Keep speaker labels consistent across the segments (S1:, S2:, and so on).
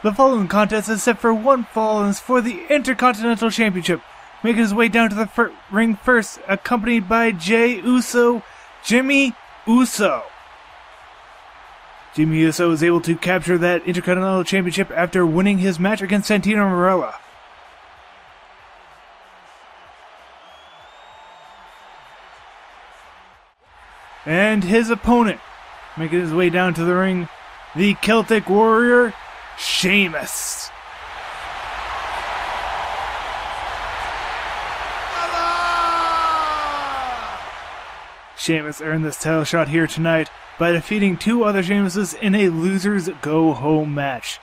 S1: The following contest is set for one fall and is for the Intercontinental Championship. Making his way down to the ring first, accompanied by Jey Uso, Jimmy Uso. Jimmy Uso was able to capture that Intercontinental Championship after winning his match against Santino Marella. And his opponent, making his way down to the ring, the Celtic Warrior, Sheamus. Sheamus earned this title shot here tonight by defeating two other Sheamuses in a losers go home match.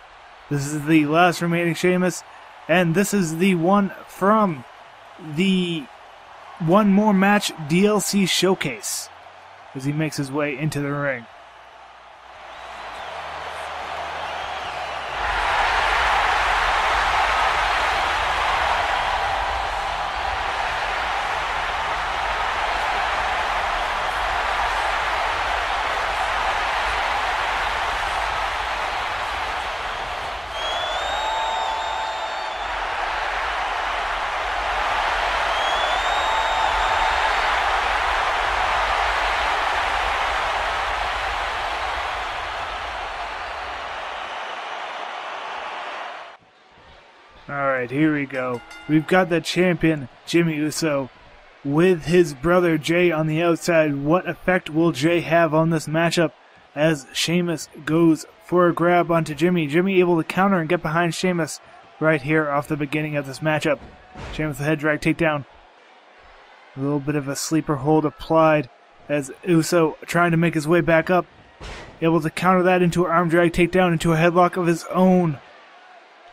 S1: This is the last remaining Sheamus, and this is the one from the One More Match DLC showcase as he makes his way into the ring. Alright, here we go. We've got the champion, Jimmy Uso, with his brother Jey on the outside. What effect will Jey have on this matchup as Sheamus goes for a grab onto Jimmy? Jimmy able to counter and get behind Sheamus right here off the beginning of this matchup. Sheamus with a head drag takedown. A little bit of a sleeper hold applied as Uso trying to make his way back up. Able to counter that into an arm drag takedown into a headlock of his own.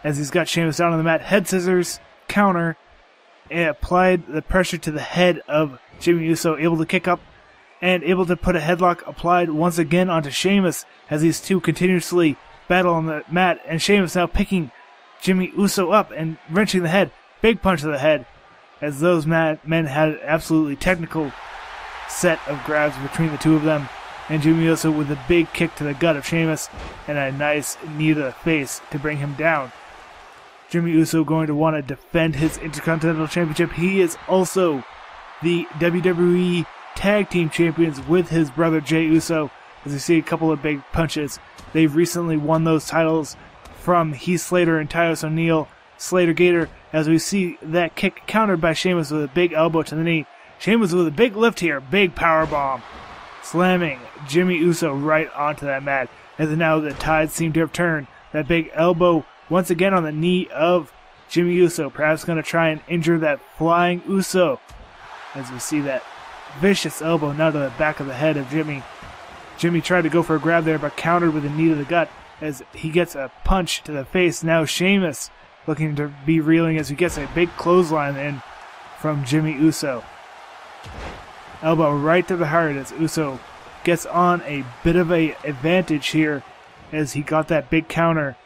S1: As he's got Sheamus down on the mat, head scissors, counter, and applied the pressure to the head of Jimmy Uso, able to kick up, and able to put a headlock applied once again onto Sheamus as these two continuously battle on the mat, and Sheamus now picking Jimmy Uso up and wrenching the head, big punch to the head, as those men had an absolutely technical set of grabs between the two of them, and Jimmy Uso with a big kick to the gut of Sheamus, and a nice knee to the face to bring him down. Jimmy Uso going to want to defend his Intercontinental Championship. He is also the WWE Tag Team Champions with his brother Jey Uso. As you see a couple of big punches. They've recently won those titles from Heath Slater and Titus O'Neil, Slater Gator, as we see that kick countered by Sheamus with a big elbow to the knee. Sheamus with a big lift here, big power bomb, slamming Jimmy Uso right onto that mat. As now the tides seem to have turned. That big elbow once again on the knee of Jimmy Uso, perhaps going to try and injure that flying Uso. As we see that vicious elbow now to the back of the head of Jimmy. Jimmy tried to go for a grab there, but countered with a knee to the gut as he gets a punch to the face. Now Sheamus looking to be reeling as he gets a big clothesline in from Jimmy Uso. Elbow right to the heart as Uso gets on a bit of an advantage here as he got that big counter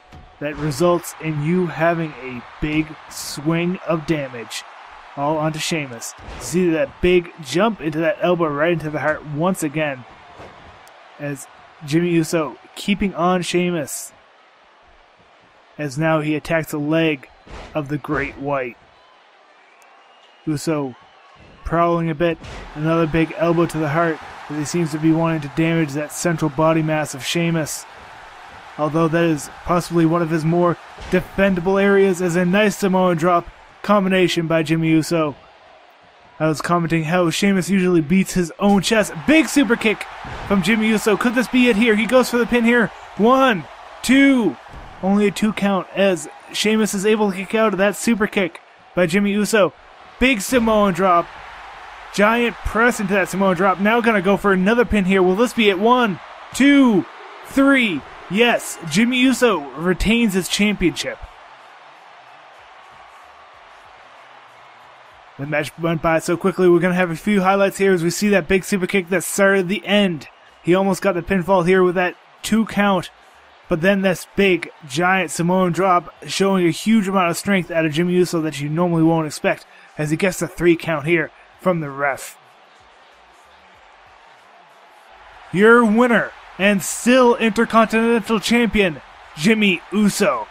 S1: that results in you having a big swing of damage all onto Sheamus. See that big jump into that elbow right into the heart once again as Jimmy Uso keeping on Sheamus as now he attacks the leg of the Great White. Uso prowling a bit, another big elbow to the heart as he seems to be wanting to damage that central body mass of Sheamus. Although that is possibly one of his more defendable areas, as a nice Samoan drop combination by Jimmy Uso. I was commenting how Sheamus usually beats his own chest. Big super kick from Jimmy Uso. Could this be it here? He goes for the pin here. 1, 2. Only a 2 count as Sheamus is able to kick out of that super kick by Jimmy Uso. Big Samoan drop. Giant press into that Samoan drop. Now going to go for another pin here. Will this be it? 1, 2, 3. Yes, Jimmy Uso retains his championship. The match went by so quickly. We're going to have a few highlights here as we see that big super kick that started the end. He almost got the pinfall here with that 2 count. But then this big, giant Samoan drop showing a huge amount of strength out of Jimmy Uso that you normally won't expect as he gets the 3 count here from the ref. Your winner and still Intercontinental Champion, Jimmy Uso.